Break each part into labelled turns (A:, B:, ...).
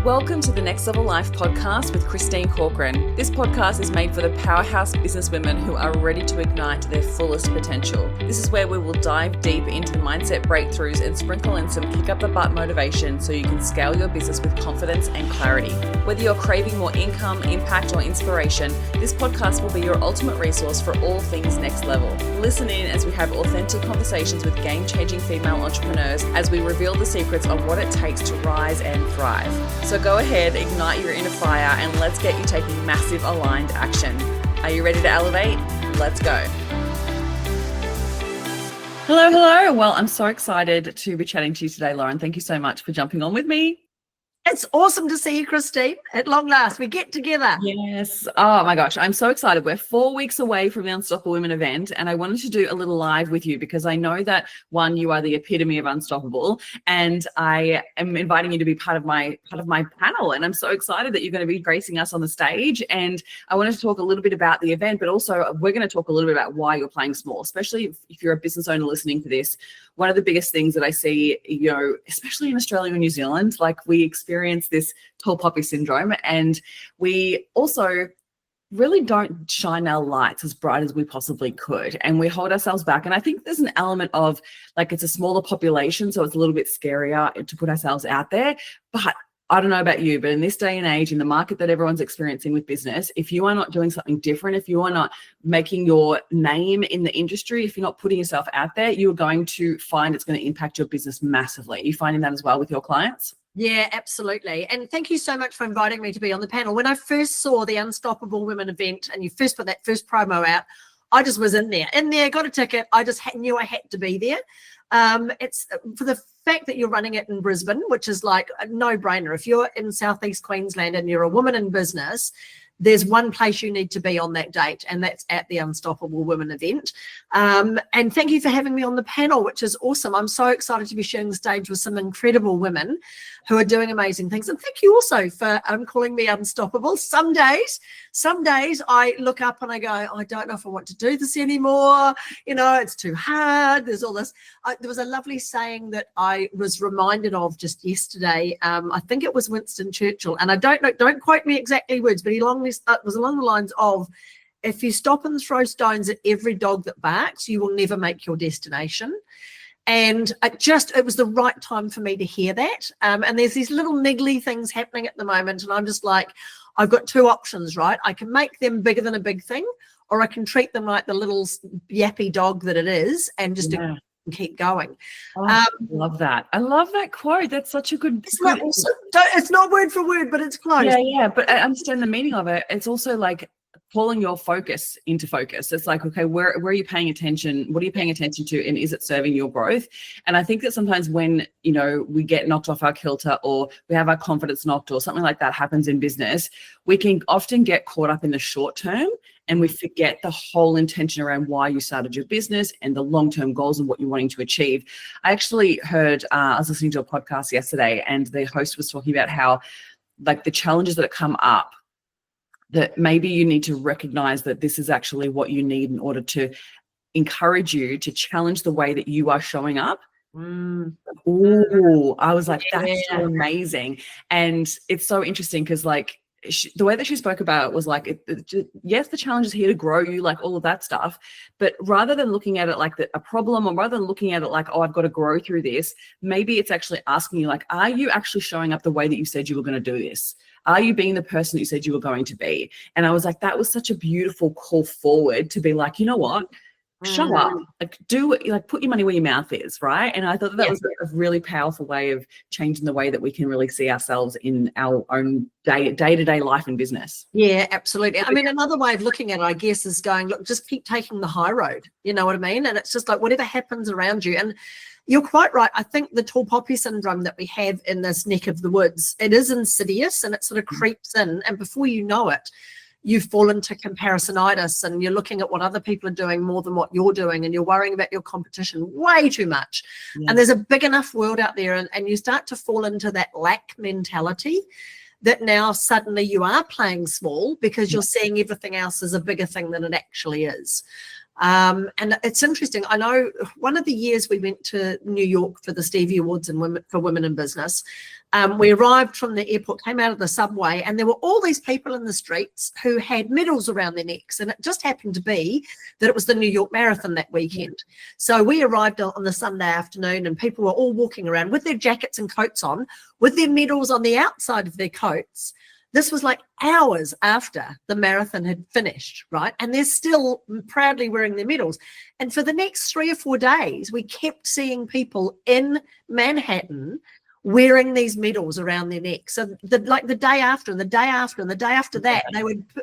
A: Welcome to the Next Level Life podcast with Christine Corcoran. This podcast is made for the powerhouse businesswomen who are ready to ignite their fullest potential. This is where we will dive deep into the mindset breakthroughs and sprinkle in some kick up the butt motivation so you can scale your business with confidence and clarity. Whether you're craving more income, impact, or inspiration, this podcast will be your ultimate resource for all things next level. Listen in as we have authentic conversations with game-changing female entrepreneurs as we reveal the secrets of what it takes to rise and thrive. So go ahead, ignite your inner fire, and let's get you taking massive aligned action. Are you ready to elevate? Let's go. Hello. Well, I'm so excited to be chatting to you today, Lauren. Thank you so much for jumping on with me.
B: It's awesome to see you, Christine. At long last, we get together.
A: Yes. Oh my gosh, I'm so excited. We're 4 weeks away from the Unstoppable Women event, and I wanted to do a little live with you because I know that, one, you are the epitome of unstoppable, and I am inviting you to be part of my panel. And I'm so excited that you're going to be gracing us on the stage. And I wanted to talk a little bit about the event, but also we're going to talk a little bit about why you're playing small, especially if you're a business owner listening to this. One of the biggest things that I see, especially in Australia and New Zealand, like we experience this tall poppy syndrome, and we also really don't shine our lights as bright as we possibly could, and we hold ourselves back. And I think there's an element of like it's a smaller population, so it's a little bit scarier to put ourselves out there. But I don't know about you, but in this day and age, in the market that everyone's experiencing with business, if you are not doing something different, if you are not making your name in the industry, if you're not putting yourself out there, you are going to find it's going to impact your business massively. Are you finding that as well with your clients?
B: Yeah, absolutely. And thank you so much for inviting me to be on the panel. When I first saw the Unstoppable Women event and you first put that first promo out, I just was in there, got a ticket. I just knew I had to be there. It's for the fact that you're running it in Brisbane, which is like a no-brainer. If you're in Southeast Queensland and you're a woman in business, there's one place you need to be on that date, and that's at the Unstoppable Women event. And thank you for having me on the panel, which is awesome. I'm so excited to be sharing the stage with some incredible women who are doing amazing things. And thank you also for calling me unstoppable. Some days I look up and I go, I don't know if I want to do this anymore. It's too hard. There's all this. There was a lovely saying that I was reminded of just yesterday. I think it was Winston Churchill, and I don't know, don't quote me exactly words, but it was along the lines of, if you stop and throw stones at every dog that barks, you will never make your destination. And it was the right time for me to hear that. And there's these little niggly things happening at the moment. And I'm just like, I've got two options, right? I can make them bigger than a big thing, or I can treat them like the little yappy dog that it is and just keep going.
A: I love that. I love that quote. That's such a good.
B: It's not word for word, but it's close.
A: Yeah. But I understand the meaning of it. It's also like pulling your focus into focus. It's like, okay, where are you paying attention? What are you paying attention to? And is it serving your growth? And I think that sometimes when, we get knocked off our kilter, or we have our confidence knocked, or something like that happens in business, we can often get caught up in the short term, and we forget the whole intention around why you started your business and the long-term goals and what you're wanting to achieve. I actually heard, I was listening to a podcast yesterday, and the host was talking about how, like, the challenges that come up, that maybe you need to recognize that this is actually what you need in order to encourage you to challenge the way that you are showing up. Ooh, I was like, that's so amazing. And it's so interesting because, like, the way that she spoke about it was like, yes, the challenge is here to grow you, like all of that stuff. But rather than looking at it like a problem, or rather than looking at it like, oh, I've got to grow through this, maybe it's actually asking you, like, are you actually showing up the way that you said you were going to do this? Are you being the person that you said you were going to be? And I was like, that was such a beautiful call forward to be like, you know what? Show up, put your money where your mouth is, right? And I thought that was a really powerful way of changing the way that we can really see ourselves in our own day-to-day life and business.
B: Yeah, absolutely. I mean, another way of looking at it, I guess, is going, look, just keep taking the high road. You know what I mean? And it's just like whatever happens around you. And you're quite right. I think the tall poppy syndrome that we have in this neck of the woods, it is insidious, and it sort of creeps in. And before you know it, you fall into comparisonitis, and you're looking at what other people are doing more than what you're doing, and you're worrying about your competition way too much. And there's a big enough world out there, and you start to fall into that lack mentality that now suddenly you are playing small because you're seeing everything else as a bigger thing than it actually is. And it's interesting. I know one of the years we went to New York for the Stevie Awards and for Women in Business, we arrived from the airport, came out of the subway, and there were all these people in the streets who had medals around their necks. And it just happened to be that it was the New York Marathon that weekend. So we arrived on the Sunday afternoon, and people were all walking around with their jackets and coats on, with their medals on the outside of their coats. This was like hours after the marathon had finished, right? And they're still proudly wearing their medals. And for the next 3 or 4 days, we kept seeing people in Manhattan wearing these medals around their neck. So the day after and the day after and the day after that,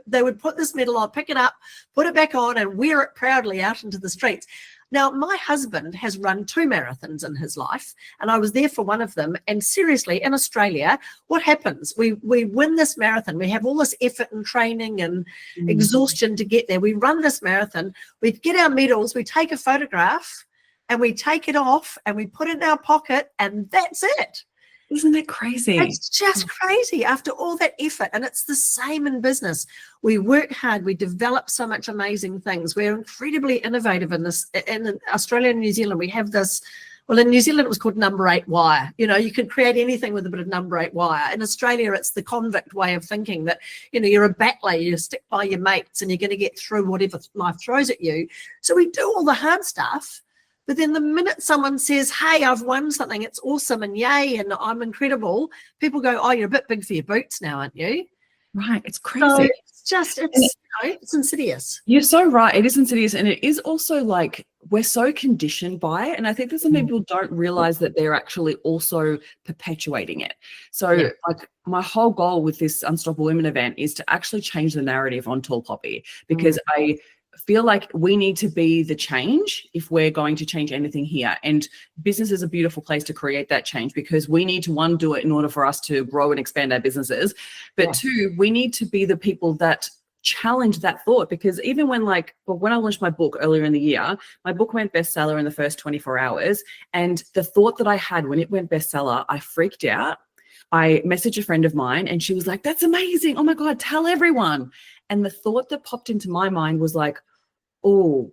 B: they would put this medal on, pick it up, put it back on, and wear it proudly out into the streets. Now, my husband has run 2 marathons in his life, and I was there for one of them. And seriously, in Australia, what happens? We win this marathon. We have all this effort and training and exhaustion to get there. We run this marathon. We get our medals. We take a photograph, and we take it off, and we put it in our pocket, and that's it.
A: Isn't that crazy?
B: It's just crazy after all that effort. And it's the same in business. We work hard. We develop so much amazing things. We're incredibly innovative in this. In Australia and New Zealand, we have this. Well, in New Zealand, it was called number 8 wire. You know, you could create anything with a bit of number 8 wire. In Australia, it's the convict way of thinking that, you know, you're a battler, you stick by your mates, and you're going to get through whatever life throws at you. So we do all the hard stuff. But then the minute someone says, hey, I've won something, it's awesome and yay, and I'm incredible, people go, oh, you're a bit big for your boots now, aren't you?
A: Right. It's crazy.
B: So it's insidious.
A: You're so right. It is insidious. And it is also like we're so conditioned by it. And I think that some people don't realize that they're actually also perpetuating it. So like my whole goal with this Unstoppable Women event is to actually change the narrative on Tall Poppy, because I feel like we need to be the change if we're going to change anything here. And business is a beautiful place to create that change, because we need to, one, do it in order for us to grow and expand our businesses. But two, we need to be the people that challenge that thought, because even when when I launched my book earlier in the year, my book went bestseller in the first 24 hours. And the thought that I had when it went bestseller, I freaked out. I messaged a friend of mine and she was like, that's amazing. Oh my God, tell everyone. And the thought that popped into my mind was like, oh,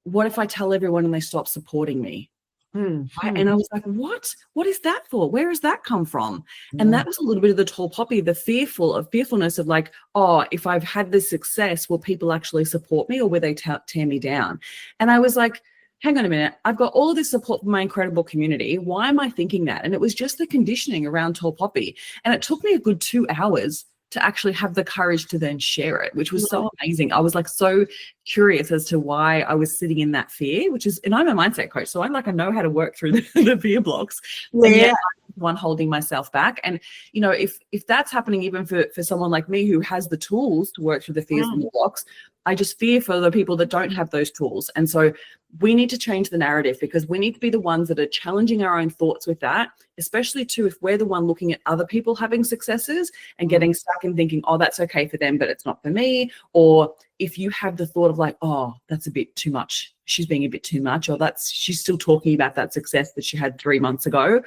A: what if I tell everyone and they stop supporting me? And I was like, what is that for? Where has that come from? And that was a little bit of the Tall Poppy, the fearfulness of like, oh, if I've had this success, will people actually support me, or will they tear me down? And I was like, hang on a minute, I've got all of this support from my incredible community. Why am I thinking that? And it was just the conditioning around Tall Poppy. And it took me a good 2 hours to actually have the courage to then share it, which was so amazing. I was like so curious as to why I was sitting in that fear, and I'm a mindset coach, so I know how to work through the fear blocks. And yet I'm the one holding myself back. And you know, if that's happening even for someone like me who has the tools to work through the fears and the blocks, I just fear for the people that don't have those tools. And so we need to change the narrative, because we need to be the ones that are challenging our own thoughts with that, especially too if we're the one looking at other people having successes and getting stuck and thinking, oh, that's okay for them, but it's not for me. Or if you have the thought of like, oh, that's a bit too much, she's being a bit too much, or she's still talking about that success that she had 3 months ago.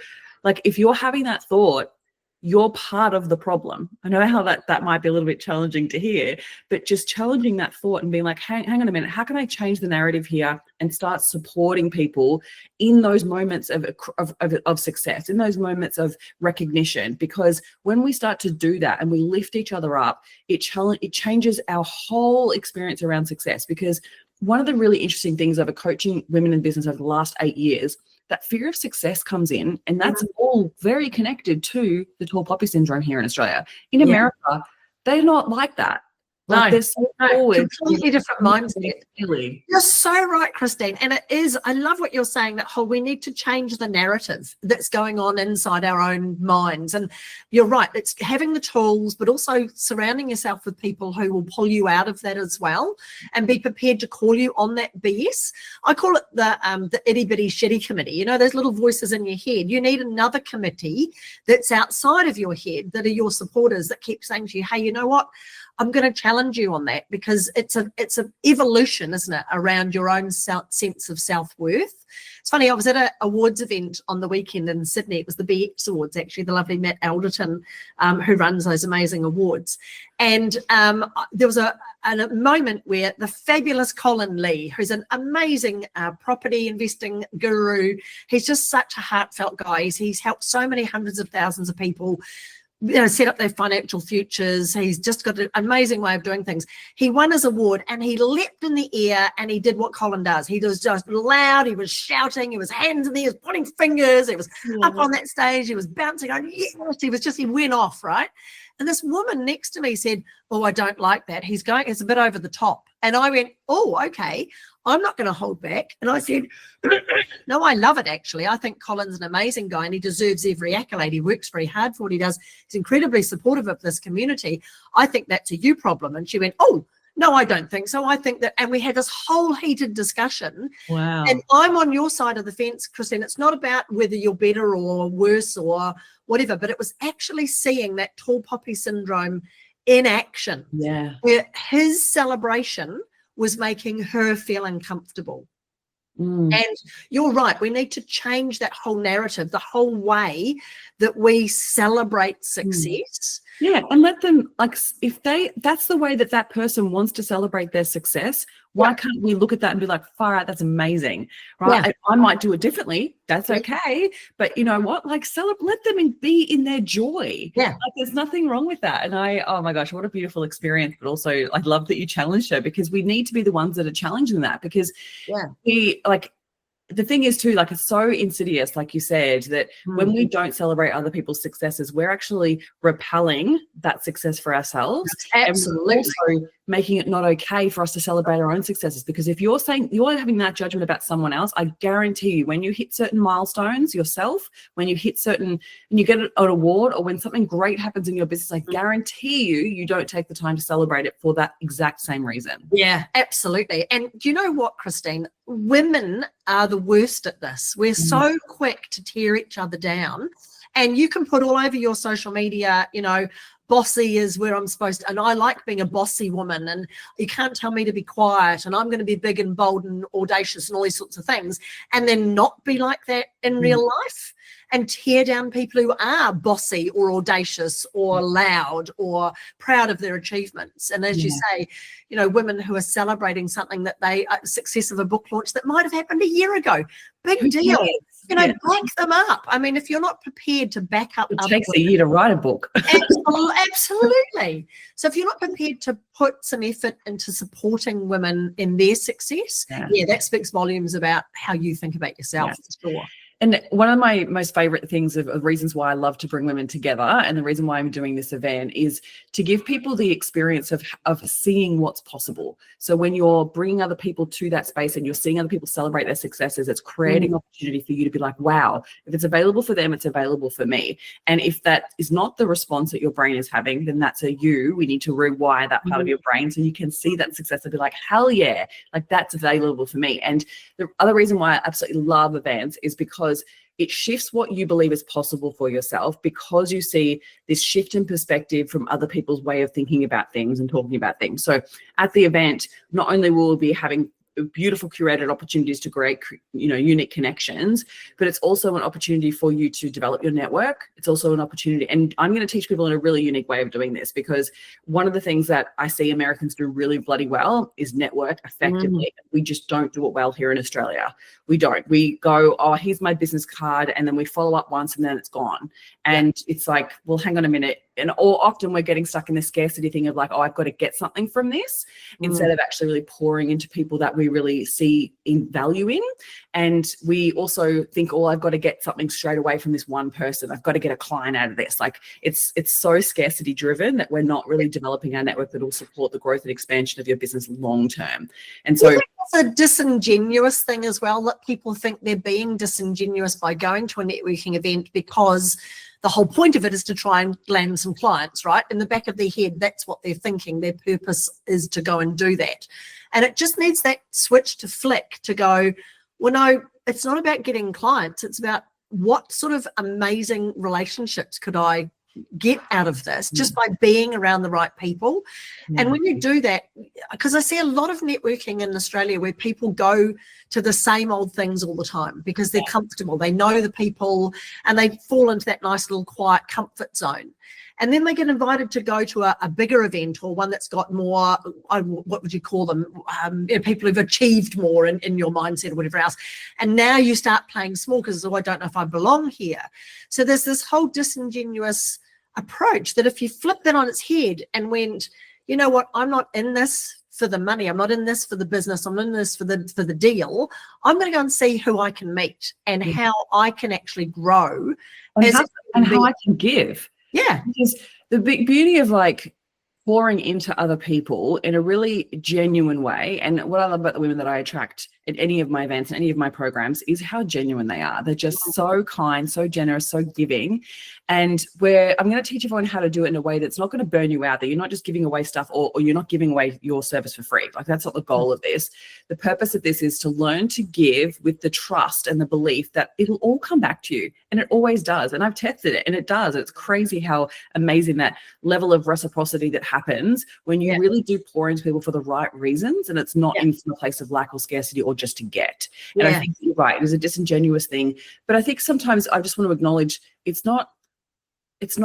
A: Like if you're having that thought, you're part of the problem. I know how that might be a little bit challenging to hear, but just challenging that thought and being like, hang on a minute, how can I change the narrative here and start supporting people in those moments of success, in those moments of recognition? Because when we start to do that and we lift each other up, it changes our whole experience around success. Because one of the really interesting things over coaching women in business over the last 8 years, that fear of success comes in, and that's all very connected to the Tall Poppy syndrome here in Australia. In America, they're not like that. Like they're so forward.
B: Completely different mindset.
A: Really.
B: You're so right, Christine. And it is, I love what you're saying, that we need to change the narrative that's going on inside our own minds. And you're right, it's having the tools, but also surrounding yourself with people who will pull you out of that as well, and be prepared to call you on that BS. I call it the itty bitty shitty committee. You know, those little voices in your head. You need another committee that's outside of your head, that are your supporters, that keep saying to you, hey, you know what? I'm going to challenge challenge you on that, because it's a evolution, isn't it, around your own sense of self-worth. It's funny, I was at an awards event on the weekend in Sydney. It was the BX Awards, actually, the lovely Matt Alderton, who runs those amazing awards. And there was a moment where the fabulous Colin Lee, who's an amazing property investing guru, he's just such a heartfelt guy. He's helped so many hundreds of thousands of people, set up their financial futures. He's just got an amazing way of doing things. He won his award and he leapt in the air and he did what Colin does. He was just loud. He was shouting. He was hands in the air. He was pointing fingers. He was up on that stage. He was bouncing on. Yes, he went off, right? And this woman next to me said, "Oh, I don't like that. It's a bit over the top." And I went, "Oh, okay. I'm not going to hold back." And I said, "No, I love it, actually. I think Colin's an amazing guy and he deserves every accolade. He works very hard for what he does. He's incredibly supportive of this community. I think that's a you problem." And she went, "Oh, no, I don't think so. I think that," and we had this whole heated discussion.
A: Wow.
B: And I'm on your side of the fence, Christine. It's not about whether you're better or worse or whatever, but it was actually seeing that tall poppy syndrome in action.
A: Yeah.
B: Where his celebration was making her feel uncomfortable. And you're right, we need to change that whole narrative, the whole way that we celebrate success.
A: Yeah, and let them, like, if that's the way that person wants to celebrate their success, why can't we look at that and be like, far out, that's amazing, right?
B: Yeah.
A: I might do it differently, that's okay, but you know what, like, let them be in their joy.
B: Yeah.
A: Like, there's nothing wrong with that. And oh my gosh, what a beautiful experience. But also I love that you challenged her, because we need to be the ones that are challenging that, because the thing is too, like, it's so insidious, like you said, that when we don't celebrate other people's successes, we're actually repelling that success for ourselves.
B: Absolutely.
A: And we're also making it not okay for us to celebrate our own successes. Because if you're saying you're having that judgment about someone else, I guarantee you, when you hit certain milestones yourself, when you hit certain, and you get an award, or when something great happens in your business, I guarantee you don't take the time to celebrate it for that exact same reason.
B: Yeah, absolutely. And do you know what, Christine? Women are the worst at this. We're so quick to tear each other down. And you can put all over your social media, bossy is where I'm supposed to, and I like being a bossy woman, and you can't tell me to be quiet, and I'm going to be big and bold and audacious and all these sorts of things, and then not be like that in real life, and tear down people who are bossy or audacious or loud or proud of their achievements. And as you say, women who are celebrating something that success of a book launch that might have happened a year ago. Big deal. Back them up. I mean, if you're not prepared to back up,
A: it takes a year to write a book.
B: Absolutely. So if you're not prepared to put some effort into supporting women in their success, that speaks volumes about how you think about yourself. For sure.
A: And one of my most favorite things of reasons why I love to bring women together, and the reason why I'm doing this event, is to give people the experience of seeing what's possible. So when you're bringing other people to that space and you're seeing other people celebrate their successes, it's creating opportunity for you to be like, wow, if it's available for them, it's available for me. And if that is not the response that your brain is having, then that's a you. We need to rewire that part of your brain so you can see that success and be like, hell yeah, like that's available for me. And the other reason why I absolutely love events is because it shifts what you believe is possible for yourself, because you see this shift in perspective from other people's way of thinking about things and talking about things. So at the event, not only will we be having beautiful curated opportunities to create unique connections, but it's also an opportunity for you to develop your network. It's also an opportunity, and I'm going to teach people in a really unique way of doing this, because one of the things that I see Americans do really bloody well is network effectively. We just don't do it well here in Australia. We don't. We go, oh, here's my business card, and then we follow up once and then it's gone. And it's like, well, hang on a minute. Or often we're getting stuck in the scarcity thing of like, oh, I've got to get something from this, instead of actually really pouring into people that we really see in value in. And we also think, oh, I've got to get something straight away from this one person. I've got to get a client out of this. Like, it's so scarcity driven that we're not really developing our network that will support the growth and expansion of your business long term. And so
B: it's a disingenuous thing as well, that people think they're being disingenuous by going to a networking event, because the whole point of it is to try and land some clients, right? In the back of their head, that's what they're thinking. Their purpose is to go and do that. And it just needs that switch to flick to go, well, no, it's not about getting clients. It's about what sort of amazing relationships could I get out of this just by being around the right people. And when you do that, because I see a lot of networking in Australia where people go to the same old things all the time because they're comfortable, they know the people, and they fall into that nice little quiet comfort zone. And then they get invited to go to a bigger event, or one that's got more, what would you call them, people who've achieved more in your mindset or whatever else. And now you start playing small because, I don't know if I belong here. So there's this whole disingenuous approach that if you flip that on its head and went, you know what, I'm not in this for the money, I'm not in this for the business, I'm in this for the deal. I'm going to go and see who I can meet and how I can actually grow
A: and how I can give.
B: Yeah.
A: Because the big beauty of like pouring into other people in a really genuine way, and what I love about the women that I attract at any of my events and any of my programs is how genuine they are. They're just so kind, so generous, so giving. And I'm going to teach everyone how to do it in a way that's not going to burn you out, that you're not just giving away stuff or you're not giving away your service for free. Like, that's not the goal of this. The purpose of this is to learn to give with the trust and the belief that it'll all come back to you. And it always does. And I've tested it and it does. It's crazy how amazing that level of reciprocity that happens when you really do pour into people for the right reasons, and it's not in a place of lack or scarcity or just to get. And I think you're right, it is a disingenuous thing. But I think sometimes I just want to acknowledge it's not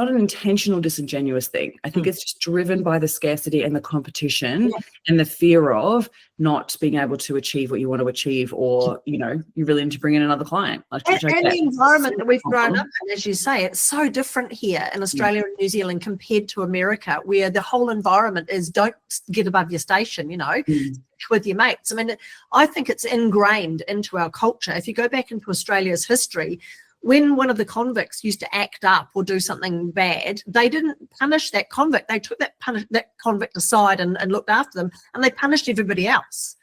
A: an intentional disingenuous thing. I think it's just driven by the scarcity and the competition and the fear of not being able to achieve what you want to achieve, or, you really need to bring in another client.
B: And the environment that we've grown up in, as you say, it's so different here in Australia and New Zealand compared to America, where the whole environment is don't get above your station, with your mates. I mean, I think it's ingrained into our culture. If you go back into Australia's history, when one of the convicts used to act up or do something bad, they didn't punish that convict. They took that convict aside and looked after them, and they punished everybody else.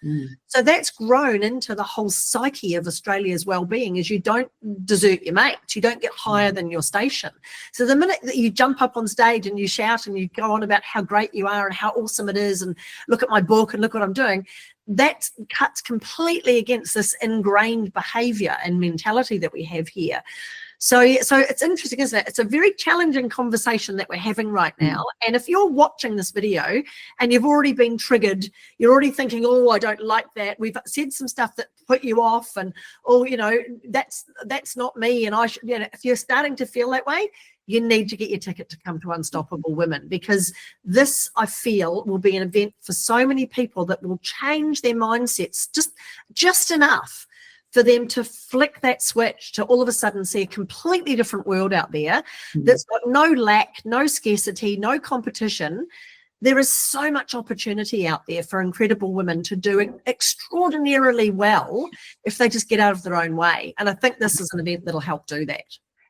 B: So that's grown into the whole psyche of Australia's well-being, is you don't desert your mates, you don't get higher than your station. So the minute that you jump up on stage and you shout and you go on about how great you are and how awesome it is, and look at my book and look what I'm doing, that cuts completely against this ingrained behavior and mentality that we have here. So it's interesting, isn't it? It's a very challenging conversation that we're having right now. And if you're watching this video and you've already been triggered, you're already thinking, oh, I don't like that, we've said some stuff that put you off, and that's not me, and I should, if you're starting to feel that way, you need to get your ticket to come to Unstoppable Women, because this, I feel, will be an event for so many people that will change their mindsets just enough for them to flick that switch to all of a sudden see a completely different world out there that's got no lack, no scarcity, no competition. There is so much opportunity out there for incredible women to do extraordinarily well if they just get out of their own way. And I think this is an event that'll help do that.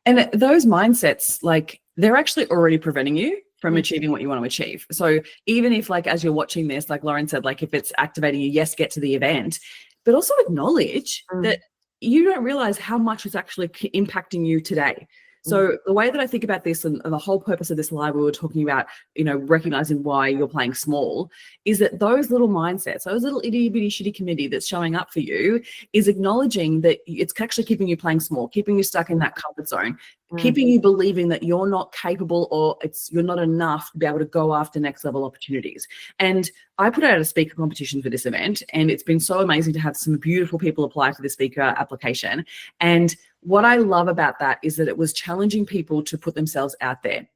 A: And those mindsets, like, they're actually already preventing you from achieving what you want to achieve. So even if, like, as you're watching this, like Lauren said, like, if it's activating you, yes, get to the event, but also acknowledge that you don't realize how much it's actually impacting you today. So the way that I think about this, and the whole purpose of this live, we were talking about, recognizing why you're playing small, is that those little mindsets, those little itty bitty shitty committee that's showing up for you, is acknowledging that it's actually keeping you playing small, keeping you stuck in that comfort zone, keeping you believing that you're not capable, or you're not enough to be able to go after next level opportunities. And I put out a speaker competition for this event, and it's been so amazing to have some beautiful people apply for the speaker application. And what I love about that is that it was challenging people to put themselves out there.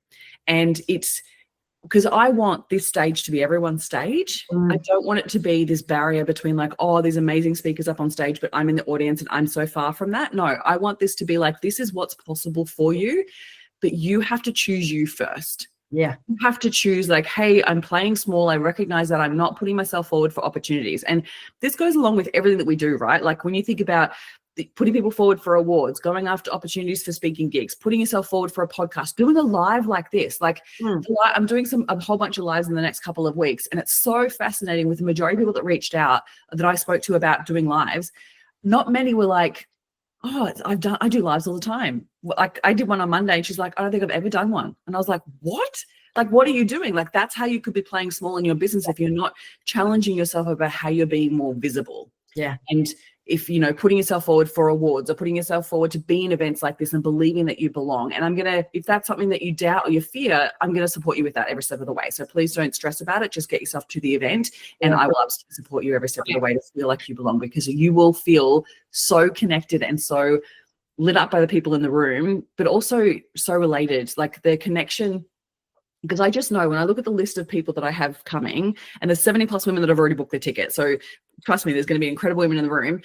A: And it's because I want this stage to be everyone's stage. I don't want it to be this barrier between, like, oh, there's amazing speakers up on stage, but I'm in the audience and I'm so far from that. No, I want this to be like, this is what's possible for you, but you have to choose you first.
B: Yeah.
A: You have to choose, like, hey, I'm playing small. I recognize that I'm not putting myself forward for opportunities. And this goes along with everything that we do, right? Like, when you think about putting people forward for awards, going after opportunities for speaking gigs, putting yourself forward for a podcast, doing a live like this. Like, I'm doing a whole bunch of lives in the next couple of weeks. And it's so fascinating with the majority of people that reached out that I spoke to about doing lives. Not many were like, oh, I do lives all the time. Like, I did one on Monday and she's like, I don't think I've ever done one. And I was like, what? Like, what are you doing? Like, that's how you could be playing small in your business if you're not challenging yourself about how you're being more visible.
B: Yeah.
A: And if, you know, putting yourself forward for awards or putting yourself forward to be in events like this and believing that you belong. And I'm going to, if that's something that you doubt or you fear, I'm going to support you with that every step of the way. So please don't stress about it. Just get yourself to the event and I will absolutely support you every step of the way to feel like you belong, because you will feel so connected and so lit up by the people in the room, but also so related, like the connection. Because I just know when I look at the list of people that I have coming, and there's 70 plus women that have already booked their ticket. So trust me, there's going to be incredible women in the room,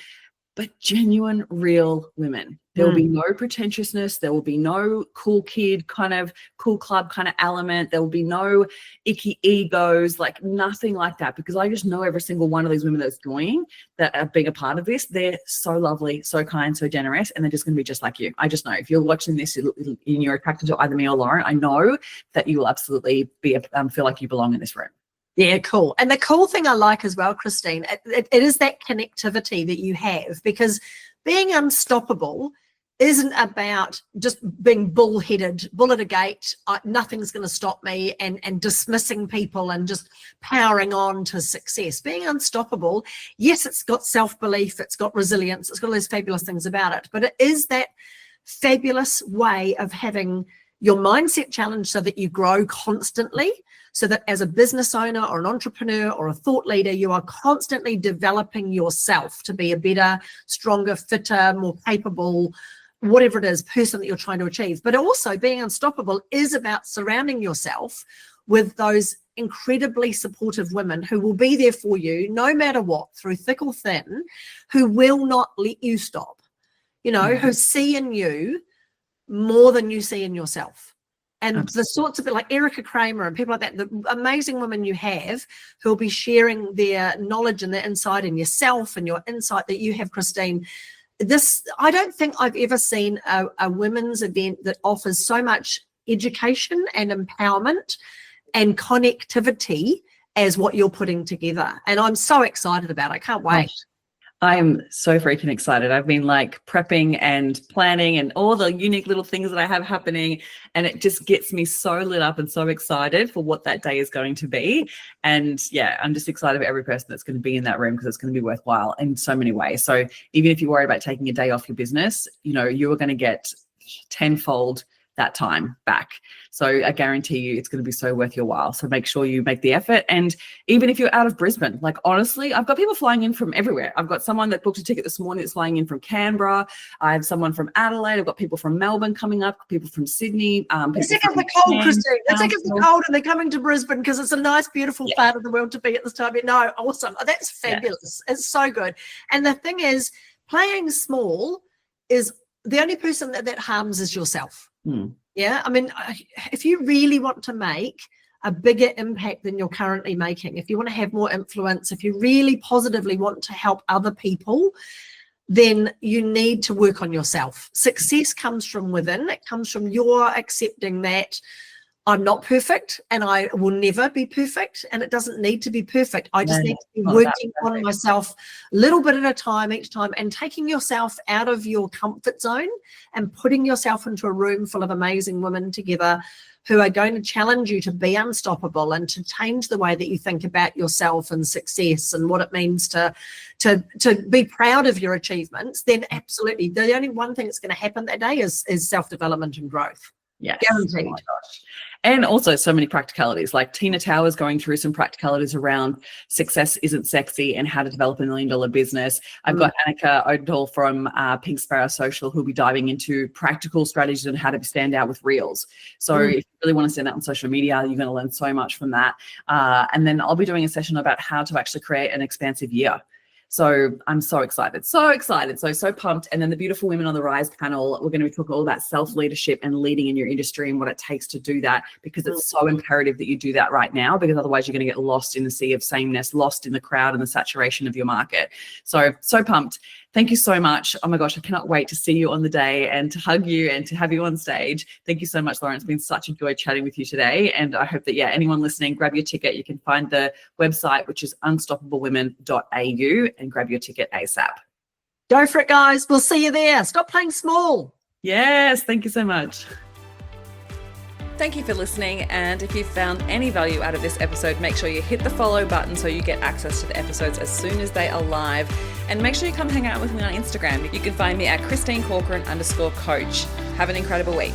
A: but genuine, real women. There will be no pretentiousness. There will be no cool kid kind of cool club kind of element. There will be no icky egos, like nothing like that, because I just know every single one of these women that's joining, that are being a part of this, they're so lovely, so kind, so generous, and they're just going to be just like you. I just know if you're watching this and you're attracted to either me or Lauren, I know that you will absolutely be feel like you belong in this room.
B: Yeah, cool. And the cool thing I like as well, Christine, it is that connectivity that you have, because being unstoppable isn't about just being bullheaded, bull at a gate, nothing's going to stop me, and dismissing people and just powering on to success. Being unstoppable, yes, it's got self-belief, it's got resilience, it's got all those fabulous things about it, but it is that fabulous way of having your mindset challenged so that you grow constantly, so that as a business owner or an entrepreneur or a thought leader, you are constantly developing yourself to be a better, stronger, fitter, more capable, whatever it is, person that you're trying to achieve. But also being unstoppable is about surrounding yourself with those incredibly supportive women who will be there for you no matter what, through thick or thin, who will not let you stop, you know, who see in you more than you see in yourself. And absolutely. The sorts of, like Erica Kramer and people like that, the amazing women you have who will be sharing their knowledge and their insight in yourself and your insight that you have, Christine. I don't think I've ever seen a women's event that offers so much education and empowerment and connectivity as what you're putting together. And I'm so excited about it. I can't wait.
A: I'm so freaking excited. I've been like prepping and planning and all the unique little things that I have happening. And it just gets me so lit up and so excited for what that day is going to be. And yeah, I'm just excited for every person that's going to be in that room, because it's going to be worthwhile in so many ways. So even if you worry about taking a day off your business, you know, you are going to get tenfold that time back. So I guarantee you it's going to be so worth your while. So make sure you make the effort. And even if you're out of Brisbane, like honestly, I've got people flying in from everywhere. I've got someone that booked a ticket this morning that's flying in from Canberra. I have someone from Adelaide. I've got people from Melbourne coming up, people from Sydney.
B: They're sick of the cold, Christine. They're sick of the cold, and they're coming to Brisbane because it's a nice, beautiful part of the world to be at this time. No, awesome. That's fabulous. It's so good. And the thing is, playing small is the only person that harms is yourself. Yeah, I mean, if you really want to make a bigger impact than you're currently making, if you want to have more influence, if you really positively want to help other people, then you need to work on yourself. Success comes from within. It comes from your accepting that I'm not perfect and I will never be perfect, and it doesn't need to be perfect. I just need to be working on myself a little bit at a time each time, and taking yourself out of your comfort zone and putting yourself into a room full of amazing women together who are going to challenge you to be unstoppable and to change the way that you think about yourself and success and what it means to be proud of your achievements. Then absolutely, the only one thing that's going to happen that day is self-development and growth.
A: Yes.
B: Guaranteed.
A: Oh my gosh. And also so many practicalities, like Tina Towers going through some practicalities around success isn't sexy and how to develop $1 million business. I've got Annika Odendahl from Pink Sparrow Social, who'll be diving into practical strategies on how to stand out with reels. So if you really want to stand out on social media, you're going to learn so much from that. And then I'll be doing a session about how to actually create an expansive year. So I'm so excited, so pumped. And then the Beautiful Women on the Rise panel, we're going to be talking all about self-leadership and leading in your industry and what it takes to do that, because it's so imperative that you do that right now, because otherwise you're going to get lost in the sea of sameness, lost in the crowd and the saturation of your market. So pumped. Thank you so much. Oh my gosh, I cannot wait to see you on the day and to hug you and to have you on stage. Thank you so much, Lauren. It's been such a joy chatting with you today. And I hope that, anyone listening, grab your ticket. You can find the website, which is unstoppablewomen.au, and grab your ticket ASAP.
B: Go for it, guys. We'll see you there. Stop playing small.
A: Yes, thank you so much. Thank you for listening. And if you found any value out of this episode, make sure you hit the follow button so you get access to the episodes as soon as they are live. And make sure you come hang out with me on Instagram. You can find me at ChristineCorcoran_coach. Have an incredible week.